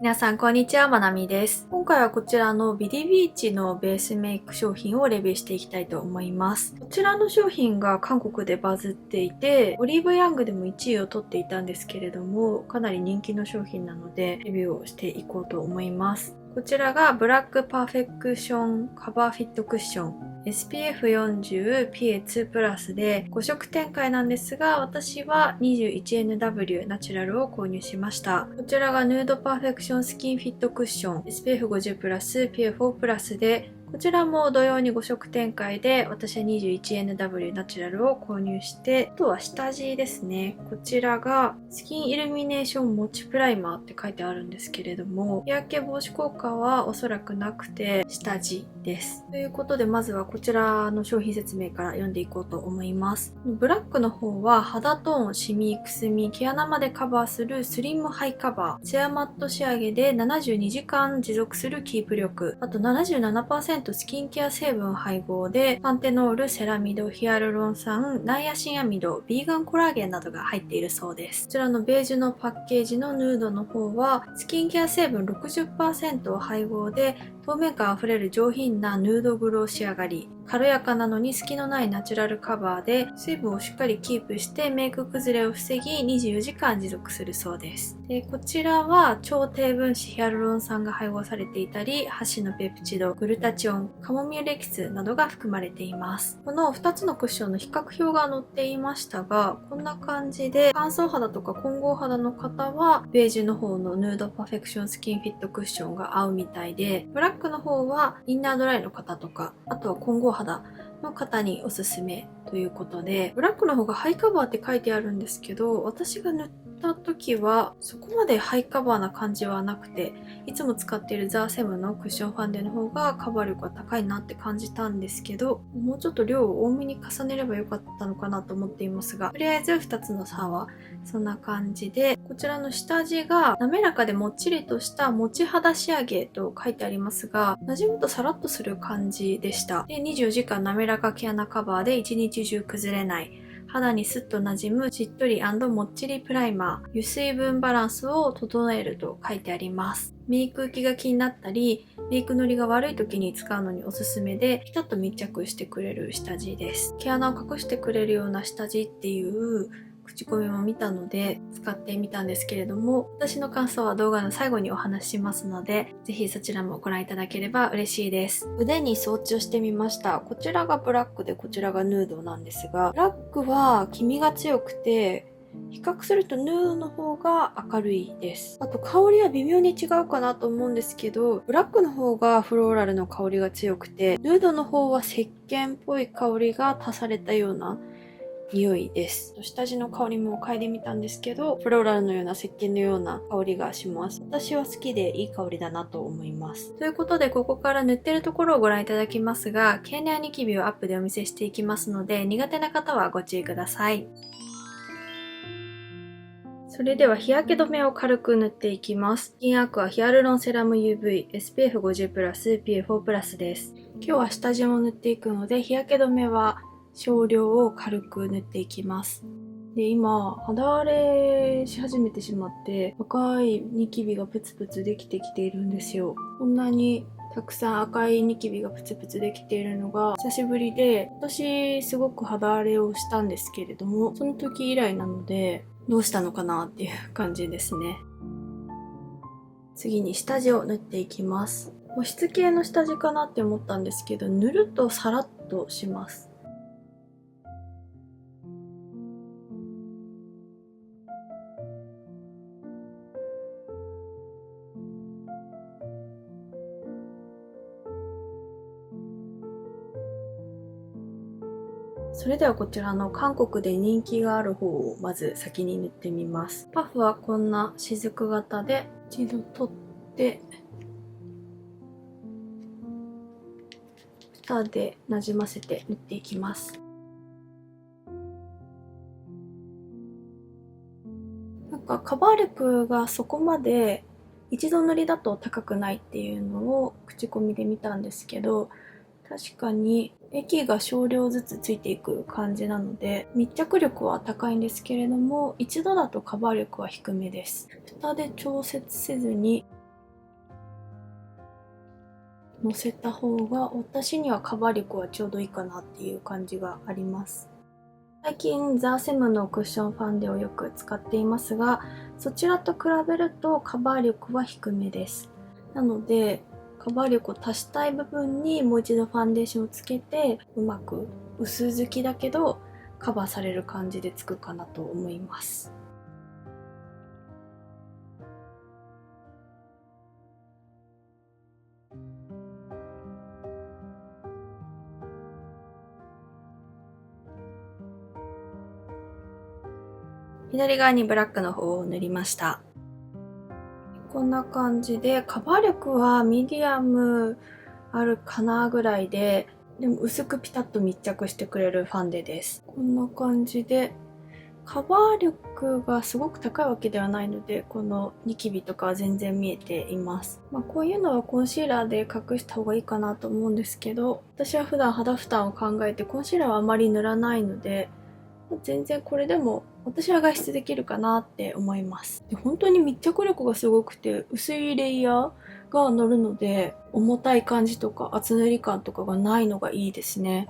皆さん、こんにちは。まなみです。今回はこちらのビディビーチのベースメイク商品をレビューしていきたいと思います。こちらの商品が韓国でバズっていて、オリーブヤングでも1位を取っていたんですけれども、かなり人気の商品なので、レビューをしていこうと思います。こちらがブラックパーフェクションカバーフィットクッション。SPF40 PA2 プラスで5色展開なんですが、私は 21NW ナチュラルを購入しました。こちらがヌードパーフェクションスキンフィットクッション SPF50 プラス PA4 プラスで、こちらも同様に5色展開で、私は 21NW ナチュラルを購入して、あとは下地ですね。こちらがスキンイルミネーションモチプライマーって書いてあるんですけれども、日焼け防止効果はおそらくなくて下地です。ということで、まずはこちらの商品説明から読んでいこうと思います。ブラックの方は肌トーン、シミ、くすみ、毛穴までカバーするスリムハイカバー、ツヤマット仕上げで72時間持続するキープ力、あと 77% スキンケア成分配合でパンテノール、セラミド、ヒアルロン酸、ナイアシンアミド、ビーガンコラーゲンなどが入っているそうです。こちらのベージュのパッケージのヌードの方はスキンケア成分 60% 配合で透明感あふれる上品なヌードグロー仕上がり、軽やかなのに隙のないナチュラルカバーで水分をしっかりキープしてメイク崩れを防ぎ24時間持続するそうです。でこちらは超低分子ヒアルロン酸が配合されていたり、ハシのペプチド、グルタチオン、カモミールエキスなどが含まれています。この2つのクッションの比較表が載っていましたが、こんな感じで乾燥肌とか混合肌の方はベージュの方のヌードパーフェクションスキンフィットクッションが合うみたいで、ブラックの方はインナードライの方とか、あとは混合肌の方におすすめということで、ブラックの方がハイカバーって書いてあるんですけど、私が塗った時はそこまでハイカバーな感じはなくて、いつも使っているザーセムのクッションファンデの方がカバー力が高いなって感じたんですけど、もうちょっと量を多めに重ねればよかったのかなと思っていますが、とりあえず2つの差はそんな感じで、こちらの下地が滑らかでもっちりとしたもち肌仕上げと書いてありますが、馴染むとサラッとする感じでした。で、24時間滑らか毛穴カバーで一日中崩れない。肌にスッと馴染むしっとり&もっちりプライマー、油水分バランスを整えると書いてあります。メイク浮きが気になったり、メイクのりが悪い時に使うのにおすすめで、ピタッと密着してくれる下地です。毛穴を隠してくれるような下地っていう口コミも見たので使ってみたんですけれども、私の感想は動画の最後にお話ししますので、ぜひそちらもご覧いただければ嬉しいです。腕に装置をしてみました。こちらがブラックでこちらがヌードなんですが、ブラックは黄身が強くて、比較するとヌードの方が明るいです。あと香りは微妙に違うかなと思うんですけど、ブラックの方がフローラルの香りが強くて、ヌードの方は石鹸っぽい香りが足されたような匂いです。下地の香りも嗅いでみたんですけど、フローラルのような石鹸のような香りがします。私は好きでいい香りだなと思います。ということで、ここから塗ってるところをご覧いただきますが、毛穴ニキビをアップでお見せしていきますので、苦手な方はご注意ください。それでは日焼け止めを軽く塗っていきます。スキンアクアヒアルロンセラム UV SPF50 プラス PA4 プラスです。今日は下地も塗っていくので、日焼け止めは少量を軽く塗っていきます。で、今、肌荒れし始めてしまって、赤いニキビがプツプツできてきているんですよ。こんなにたくさん赤いニキビがプツプツできているのが久しぶりで、私すごく肌荒れをしたんですけれども、その時以来なので、どうしたのかなっていう感じですね。次に下地を塗っていきます。保湿系の下地かなって思ったんですけど、塗るとサラッとします。それではこちらの韓国で人気がある方をまず先に塗ってみます。パフはこんな雫型で一度取って、蓋でなじませて塗っていきます。なんかカバー力がそこまで一度塗りだと高くないっていうのを口コミで見たんですけど、確かに液が少量ずつついていく感じなので密着力は高いんですけれども、一度だとカバー力は低めです。蓋で調節せずにのせた方が私にはカバー力はちょうどいいかなっていう感じがあります。最近ザ・セムのクッションファンデをよく使っていますが、そちらと比べるとカバー力は低めです。なのでカバー力を足したい部分にもう一度ファンデーションをつけて、うまく薄付きだけどカバーされる感じでつくかなと思います。左側にブラックの方を塗りました。こんな感じで、カバー力はミディアムあるかなぐらいで、でも薄くピタッと密着してくれるファンデです。こんな感じで、カバー力がすごく高いわけではないので、このニキビとかは全然見えています。こういうのはコンシーラーで隠した方がいいかなと思うんですけど、私は普段肌負担を考えてコンシーラーはあまり塗らないので、全然これでも私は外出できるかなって思います。で、本当に密着力がすごくて薄いレイヤーが乗るので、重たい感じとか厚塗り感とかがないのがいいですね。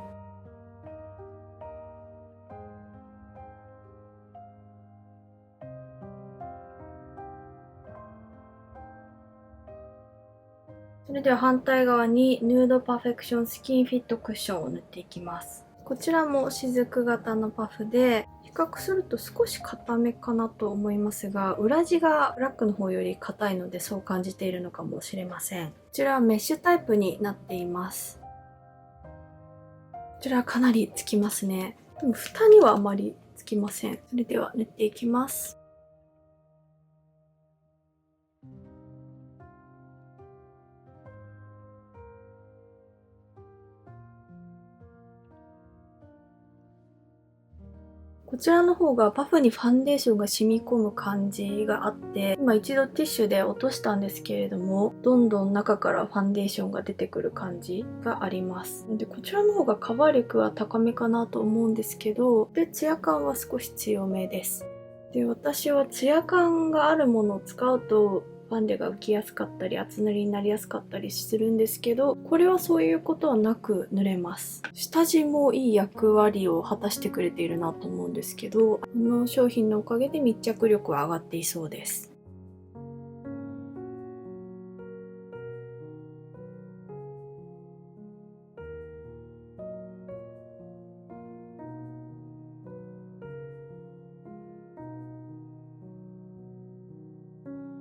それでは反対側にヌードパーフェクションスキンフィットクッションを塗っていきます。こちらも雫型のパフで、比較すると少し硬めかなと思いますが、裏地がブラックの方より硬いのでそう感じているのかもしれません。こちらはメッシュタイプになっています。こちらはかなりつきますね。でも蓋にはあまりつきません。それでは塗っていきます。こちらの方がパフにファンデーションが染み込む感じがあって、今一度ティッシュで落としたんですけれども、どんどん中からファンデーションが出てくる感じがあります。で、こちらの方がカバー力は高めかなと思うんですけど、で、ツヤ感は少し強めです。で、私はツヤ感があるものを使うと、ファンデが浮きやすかったり厚塗りになりやすかったりするんですけど、これはそういうことはなく塗れます。下地もいい役割を果たしてくれているなと思うんですけど、この商品のおかげで密着力は上がっていそうです。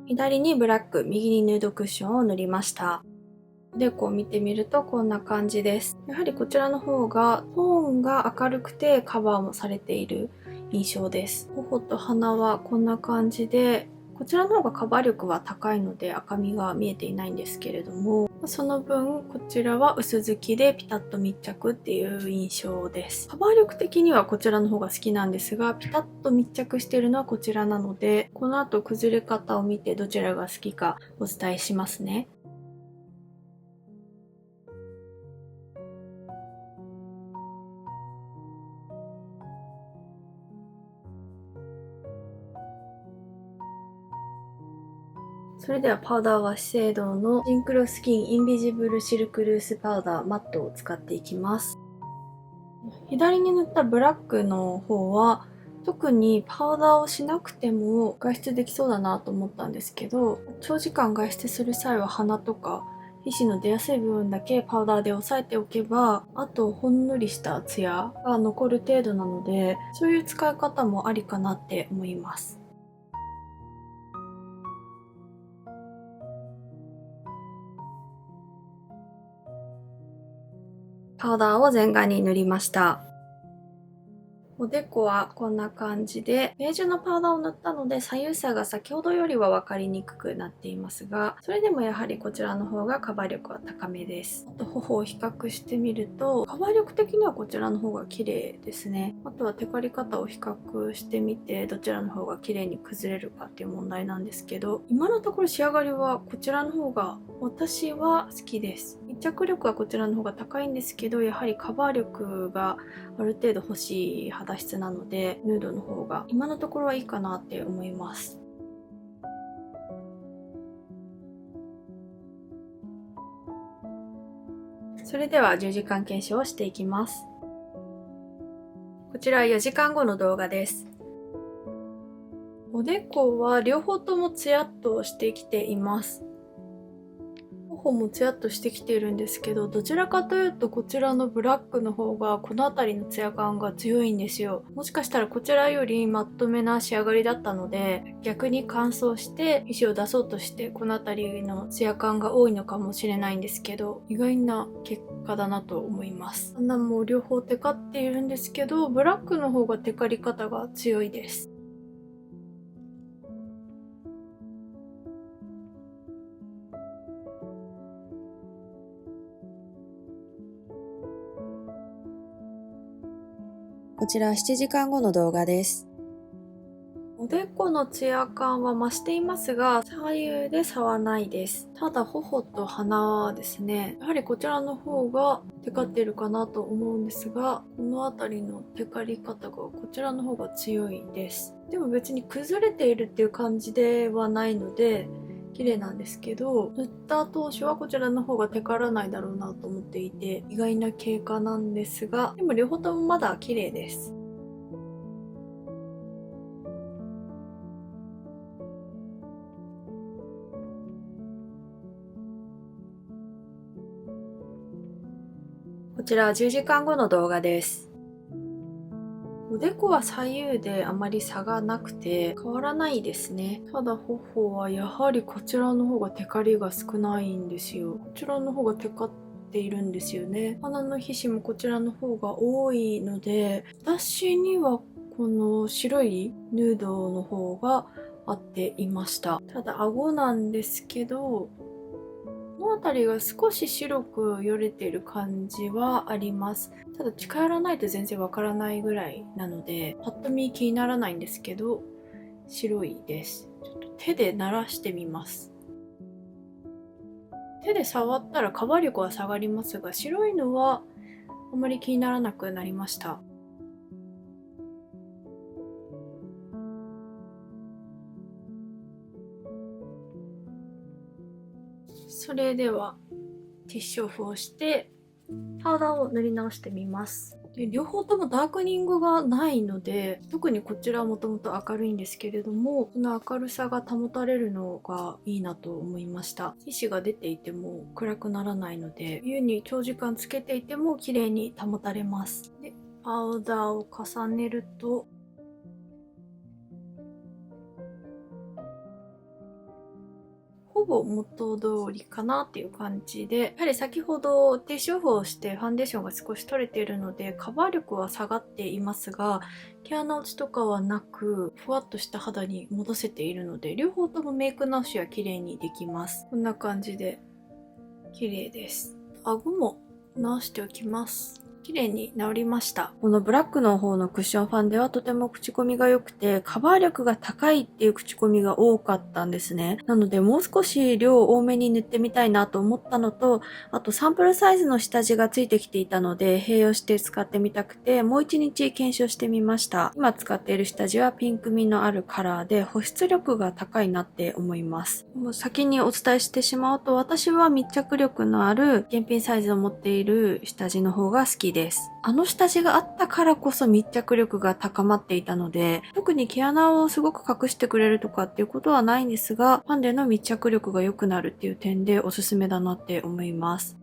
左にブラック、右にヌードクッションを塗りました。で、こう見てみるとこんな感じです。やはりこちらの方がトーンが明るくてカバーもされている印象です。頬と鼻はこんな感じで、こちらの方がカバー力は高いので赤みが見えていないんですけれども、その分こちらは薄付きでピタッと密着っていう印象です。カバー力的にはこちらの方が好きなんですが、ピタッと密着しているのはこちらなので、この後崩れ方を見てどちらが好きかお伝えしますね。それではパウダーは資生堂のシンクロスキンインビジブルシルクルースパウダーマットを使っていきます。左に塗ったブラックの方は特にパウダーをしなくても外出できそうだなと思ったんですけど、長時間外出する際は鼻とか皮脂の出やすい部分だけパウダーで押さえておけば、あとほんのりしたツヤが残る程度なので、そういう使い方もありかなって思います。パウダーを全顔に塗りました。おでこはこんな感じで、ベージュのパウダーを塗ったので左右差が先ほどよりは分かりにくくなっていますが、それでもやはりこちらの方がカバー力は高めです。あと頬を比較してみると、カバー力的にはこちらの方が綺麗ですね。あとはテカリ方を比較してみて、どちらの方が綺麗に崩れるかっていう問題なんですけど、今のところ仕上がりはこちらの方が私は好きです。密着力はこちらの方が高いんですけど、やはりカバー力がある程度欲しい肌質なので、ヌードの方が今のところはいいかなって思います。それでは10時間検証をしていきます。こちら4時間後の動画です。おでこは両方ともツヤっとしてきています。頬もツヤっとしてきているんですけど、どちらかというとこちらのブラックの方がこの辺りのツヤ感が強いんですよ。もしかしたらこちらよりマットめな仕上がりだったので、逆に乾燥して皮脂を出そうとしてこの辺りのツヤ感が多いのかもしれないんですけど、意外な結果だなと思います。あんなもう両方テカっているんですけど、ブラックの方がテカり方が強いです。こちら7時間後の動画です。おでこのツヤ感は増していますが、左右で差はないです。ただ頬と鼻はですね、やはりこちらの方がテカってるかなと思うんですが、この辺りのテカり方がこちらの方が強いです。でも別に崩れているっていう感じではないので、綺麗なんですけど、塗った当初はこちらの方がテカらないだろうなと思っていて、意外な経過なんですが、でも両方ともまだ綺麗です。こちら10時間後の動画です。おでこは左右であまり差がなくて変わらないですね。ただ頬はやはりこちらの方がテカリが少ないんですよ。こちらの方がテカっているんですよね。鼻の皮脂もこちらの方が多いので、私にはこの白いヌードの方が合っていました。ただ顎なんですけど、この辺りが少し白くよれている感じはあります。ただ近寄らないと全然わからないぐらいなので、パッと見気にならないんですけど、白いです。ちょっと手で鳴らしてみます。手で触ったらカバー力は下がりますが、白いのはあまり気にならなくなりました。それではティッシュオフをしてパウダーを塗り直してみます。で両方ともダークニングがないので、特にこちらはもともと明るいんですけれども、この明るさが保たれるのがいいなと思いました。皮脂が出ていても暗くならないので、冬に長時間つけていても綺麗に保たれます。でパウダーを重ねるとほぼ元通りかなっていう感じで、やはり先ほどティッシュオフをしてファンデーションが少し取れているのでカバー力は下がっていますが、毛穴落ちとかはなくふわっとした肌に戻せているので、両方ともメイク直しは綺麗にできます。こんな感じで綺麗です。顎も直しておきます。綺麗に治りました。このブラックの方のクッションファンデはとても口コミが良くて、カバー力が高いっていう口コミが多かったんですね。なのでもう少し量多めに塗ってみたいなと思ったのと、あとサンプルサイズの下地がついてきていたので併用して使ってみたくて、もう1日検証してみました。今使っている下地はピンク味のあるカラーで保湿力が高いなって思います。もう先にお伝えしてしまうと、私は密着力のある現品サイズを持っている下地の方が好きです。あの下地があったからこそ密着力が高まっていたので、特に毛穴をすごく隠してくれるとかっていうことはないんですが、ファンデの密着力が良くなるっていう点でおすすめだなって思います。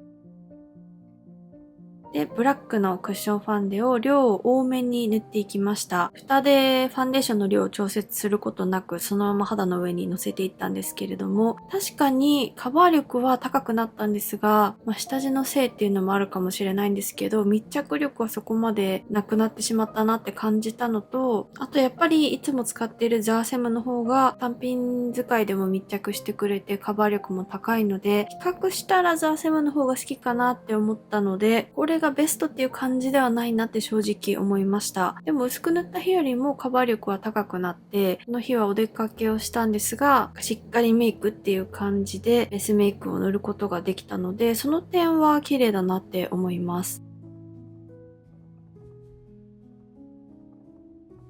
で、ブラックのクッションファンデを量を多めに塗っていきました。蓋でファンデーションの量を調節することなく、そのまま肌の上に乗せていったんですけれども、確かにカバー力は高くなったんですが、下地のせいっていうのもあるかもしれないんですけど、密着力はそこまでなくなってしまったなって感じたのと、あとやっぱりいつも使っているザーセムの方が単品使いでも密着してくれてカバー力も高いので、比較したらザーセムの方が好きかなって思ったので、これがベストっていう感じではないなって正直思いました。でも薄く塗った日よりもカバー力は高くなって、この日はお出かけをしたんですが、しっかりメイクっていう感じでベースメイクを塗ることができたので、その点は綺麗だなって思います。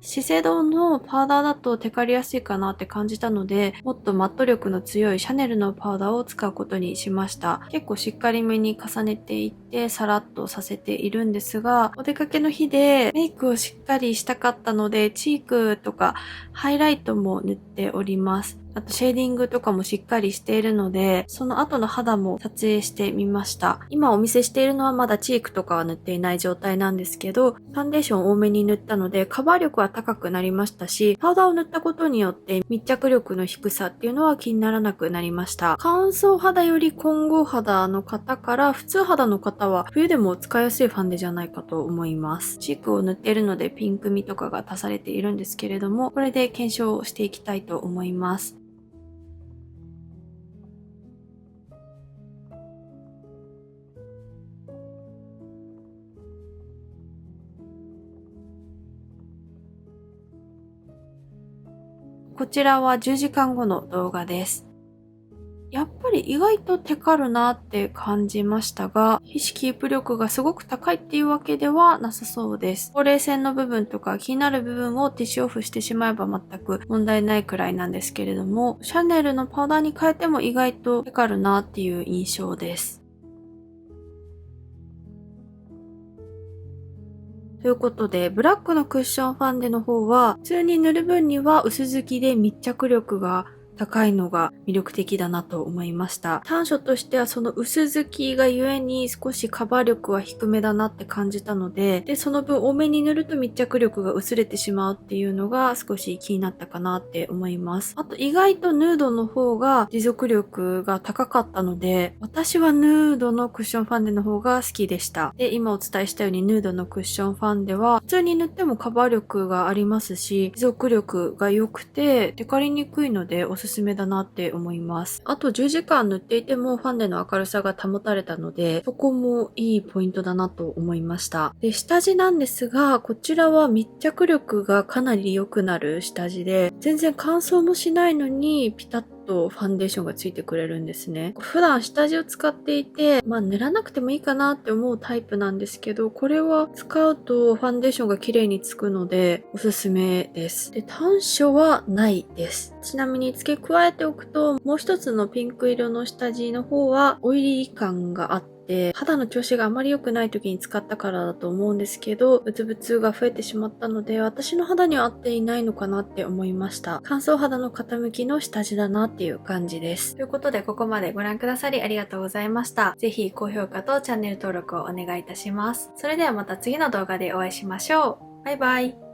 資生堂のパウダーだとテカりやすいかなって感じたので、もっとマット力の強いシャネルのパウダーを使うことにしました。結構しっかりめに重ねていってサラッとさせているんですが、お出かけの日でメイクをしっかりしたかったので、チークとかハイライトも塗っております。あとシェーディングとかもしっかりしているので、その後の肌も撮影してみました。今お見せしているのはまだチークとかは塗っていない状態なんですけど、ファンデーション多めに塗ったのでカバー力は高くなりましたし、パウダーを塗ったことによって密着力の低さっていうのは気にならなくなりました。乾燥肌より混合肌の方から普通肌の方は冬でも使いやすいファンデじゃないかと思います。チークを塗っているのでピンクみとかが足されているんですけれども、これで検証していきたいと思います。こちらは10時間後の動画です。やっぱり意外とテカるなって感じましたが、皮脂キープ力がすごく高いっていうわけではなさそうです。ほうれい線の部分とか気になる部分をティッシュオフしてしまえば全く問題ないくらいなんですけれども、シャネルのパウダーに変えても意外とテカるなっていう印象です。ということで、ブラックのクッションファンデの方は、普通に塗る分には薄付きで密着力が高いのが魅力的だなと思いました。短所としてはその薄付きがゆえに少しカバー力は低めだなって感じたので、その分多めに塗ると密着力が薄れてしまうっていうのが少し気になったかなって思います。あと意外とヌードの方が持続力が高かったので、私はヌードのクッションファンデの方が好きでした。で、今お伝えしたようにヌードのクッションファンデは普通に塗ってもカバー力がありますし、持続力が良くてテカりにくいのでおすすめだなって思います。あと10時間塗っていてもファンデの明るさが保たれたので、そこもいいポイントだなと思いました。で、下地なんですが、こちらは密着力がかなり良くなる下地で、全然乾燥もしないのにピタッとファンデーションがついてくれるんですね。普段下地を使っていて、塗らなくてもいいかなって思うタイプなんですけど、これは使うとファンデーションが綺麗につくのでおすすめです。で、短所はないです。ちなみに付け加えておくと、もう一つのピンク色の下地の方はオイリー感があって、肌の調子があまり良くない時に使ったからだと思うんですけど、ブツブツが増えてしまったので、私の肌には合っていないのかなって思いました。乾燥肌の方向きの下地だなっていう感じです。ということで、ここまでご覧くださりありがとうございました。ぜひ高評価とチャンネル登録をお願いいたします。それではまた次の動画でお会いしましょう。バイバイ。